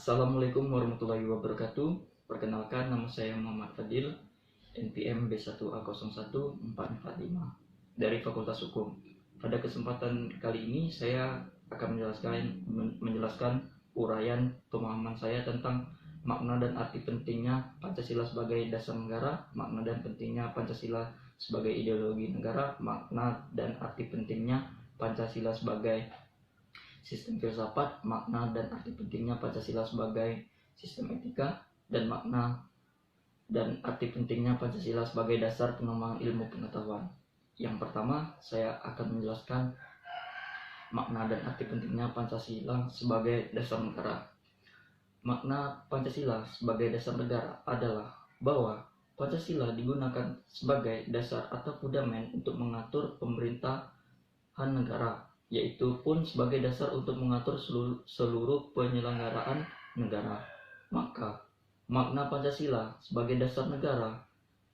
Assalamualaikum warahmatullahi wabarakatuh. Perkenalkan, nama saya Muhammad Fadil, NPM B1A01445 dari Fakultas Hukum. Pada kesempatan kali ini saya akan menjelaskan uraian pemahaman saya tentang makna dan arti pentingnya Pancasila sebagai dasar negara, makna dan pentingnya Pancasila sebagai ideologi negara, makna dan arti pentingnya Pancasila sebagai sistem filsafat, makna dan arti pentingnya Pancasila sebagai sistem etika, dan makna dan arti pentingnya Pancasila sebagai dasar pengembangan ilmu pengetahuan. Yang pertama, saya akan menjelaskan makna dan arti pentingnya Pancasila sebagai dasar negara. Makna Pancasila sebagai dasar negara adalah bahwa Pancasila digunakan sebagai dasar atau fundament untuk mengatur pemerintahan negara, yaitu pun sebagai dasar untuk mengatur seluruh penyelenggaraan negara. Maka, makna Pancasila sebagai dasar negara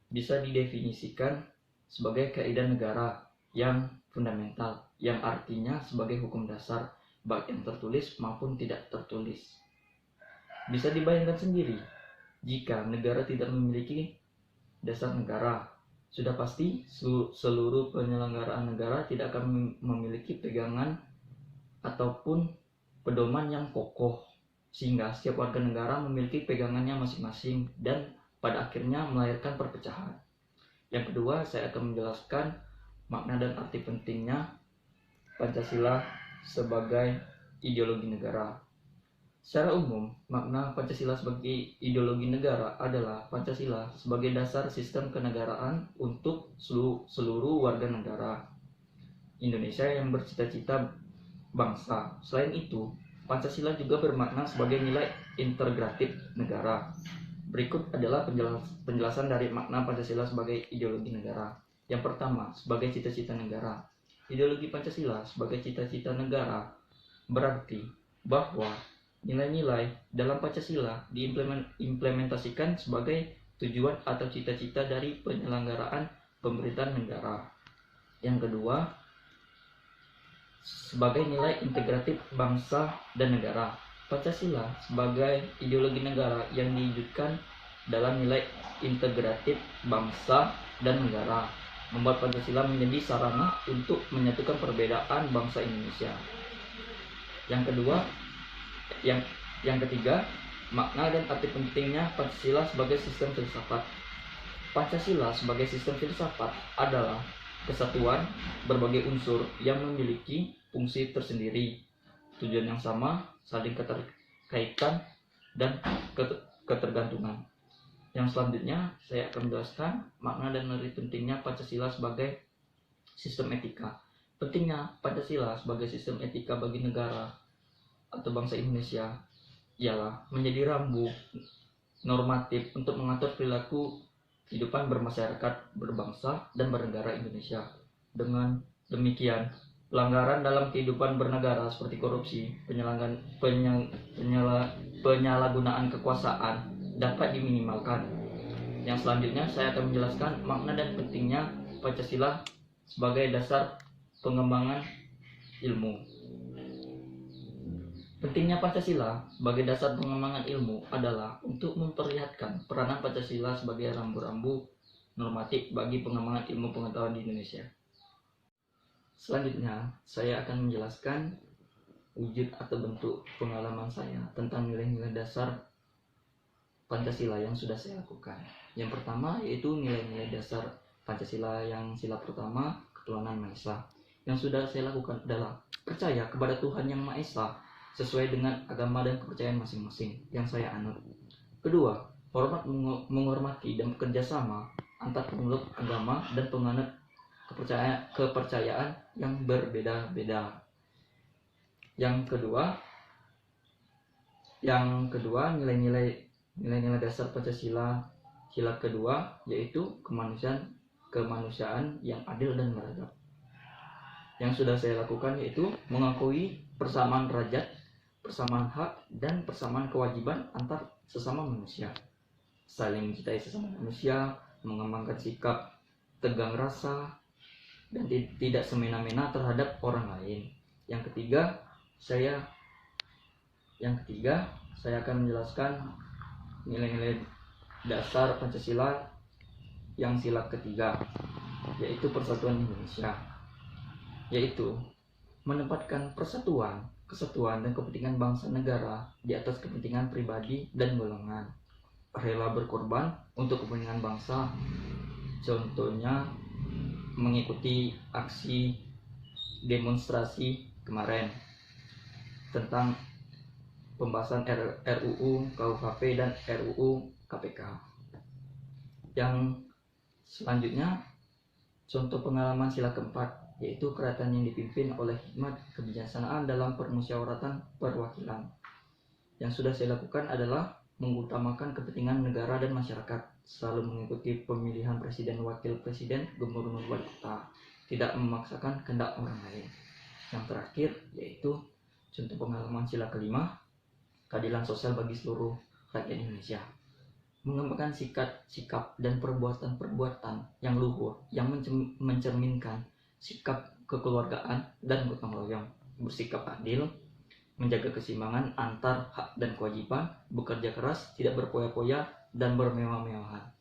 bisa didefinisikan sebagai kaidah negara yang fundamental, yang artinya sebagai hukum dasar, baik yang tertulis maupun tidak tertulis. Bisa dibayangkan sendiri, jika negara tidak memiliki dasar negara, sudah pasti seluruh penyelenggaraan negara tidak akan memiliki pegangan ataupun pedoman yang kokoh, sehingga setiap warga negara memiliki pegangannya masing-masing dan pada akhirnya melahirkan perpecahan. Yang kedua, saya akan menjelaskan makna dan arti pentingnya Pancasila sebagai ideologi negara. Secara umum, makna Pancasila sebagai ideologi negara adalah Pancasila sebagai dasar sistem kenegaraan untuk seluruh warga negara Indonesia yang bercita-cita bangsa. Selain itu, Pancasila juga bermakna sebagai nilai integratif negara. Berikut adalah penjelasan dari makna Pancasila sebagai ideologi negara. Yang pertama, sebagai cita-cita negara. Ideologi Pancasila sebagai cita-cita negara berarti bahwa nilai-nilai dalam Pancasila diimplementasikan sebagai tujuan atau cita-cita dari penyelenggaraan pemerintahan negara. Yang kedua, sebagai nilai integratif bangsa dan negara. Pancasila sebagai ideologi negara yang diwujudkan dalam nilai integratif bangsa dan negara, membuat Pancasila menjadi sarana untuk menyatukan perbedaan bangsa Indonesia. Yang ketiga, makna dan arti pentingnya Pancasila sebagai sistem filsafat. Pancasila sebagai sistem filsafat adalah kesatuan berbagai unsur yang memiliki fungsi tersendiri, tujuan yang sama, saling keterkaitan, dan ketergantungan. Yang selanjutnya, saya akan menjelaskan makna dan arti pentingnya Pancasila sebagai sistem etika. Pentingnya Pancasila sebagai sistem etika bagi negara atau bangsa Indonesia ialah menjadi rambu normatif untuk mengatur perilaku kehidupan bermasyarakat, berbangsa, dan bernegara Indonesia. Dengan demikian, pelanggaran dalam kehidupan bernegara seperti korupsi, penyalahgunaan kekuasaan dapat diminimalkan. Yang selanjutnya, saya akan menjelaskan makna dan pentingnya Pancasila sebagai dasar pengembangan ilmu. Pentingnya Pancasila sebagai dasar pengembangan ilmu adalah untuk memperlihatkan peranan Pancasila sebagai rambu-rambu normatif bagi pengembangan ilmu pengetahuan di Indonesia. Selanjutnya, saya akan menjelaskan wujud atau bentuk pengalaman saya tentang nilai-nilai dasar Pancasila yang sudah saya lakukan. Yang pertama yaitu nilai-nilai dasar Pancasila yang sila pertama, ketuhanan Maha Esa. Yang sudah saya lakukan adalah percaya kepada Tuhan Yang Maha Esa sesuai dengan agama dan kepercayaan masing-masing yang saya anut. Kedua, menghormati dan bekerja sama antar pemeluk agama dan penganut kepercayaan yang berbeda-beda. Yang kedua, nilai-nilai dasar Pancasila sila kedua yaitu kemanusiaan yang adil dan beradab. Yang sudah saya lakukan yaitu mengakui persamaan derajat, persamaan hak, dan persamaan kewajiban antar sesama manusia, saling mencintai sesama manusia, mengembangkan sikap tegang rasa, dan tidak semena-mena terhadap orang lain. Yang ketiga, saya akan menjelaskan nilai-nilai dasar Pancasila yang sila ketiga, yaitu persatuan Indonesia, yaitu menempatkan persatuan, kesatuan, dan kepentingan bangsa negara di atas kepentingan pribadi dan golongan, rela berkorban untuk kepentingan bangsa. Contohnya mengikuti aksi demonstrasi kemarin tentang pembahasan RUU KUHP dan RUU KPK. Yang selanjutnya, contoh pengalaman sila keempat, yaitu kerajaan yang dipimpin oleh hikmat kebijaksanaan dalam permusyawaratan perwakilan. Yang sudah saya lakukan adalah mengutamakan kepentingan negara dan masyarakat, selalu mengikuti pemilihan presiden, wakil presiden, gubernur, wali kota, tidak memaksakan kehendak orang lain. Yang terakhir yaitu contoh pengalaman sila kelima, keadilan sosial bagi seluruh rakyat Indonesia, mengembangkan sikap dan perbuatan yang luhur yang mencerminkan sikap kekeluargaan dan gotong royong, bersikap adil, menjaga keseimbangan antar hak dan kewajiban, bekerja keras, tidak berpoya-poya dan bermewah-mewahan.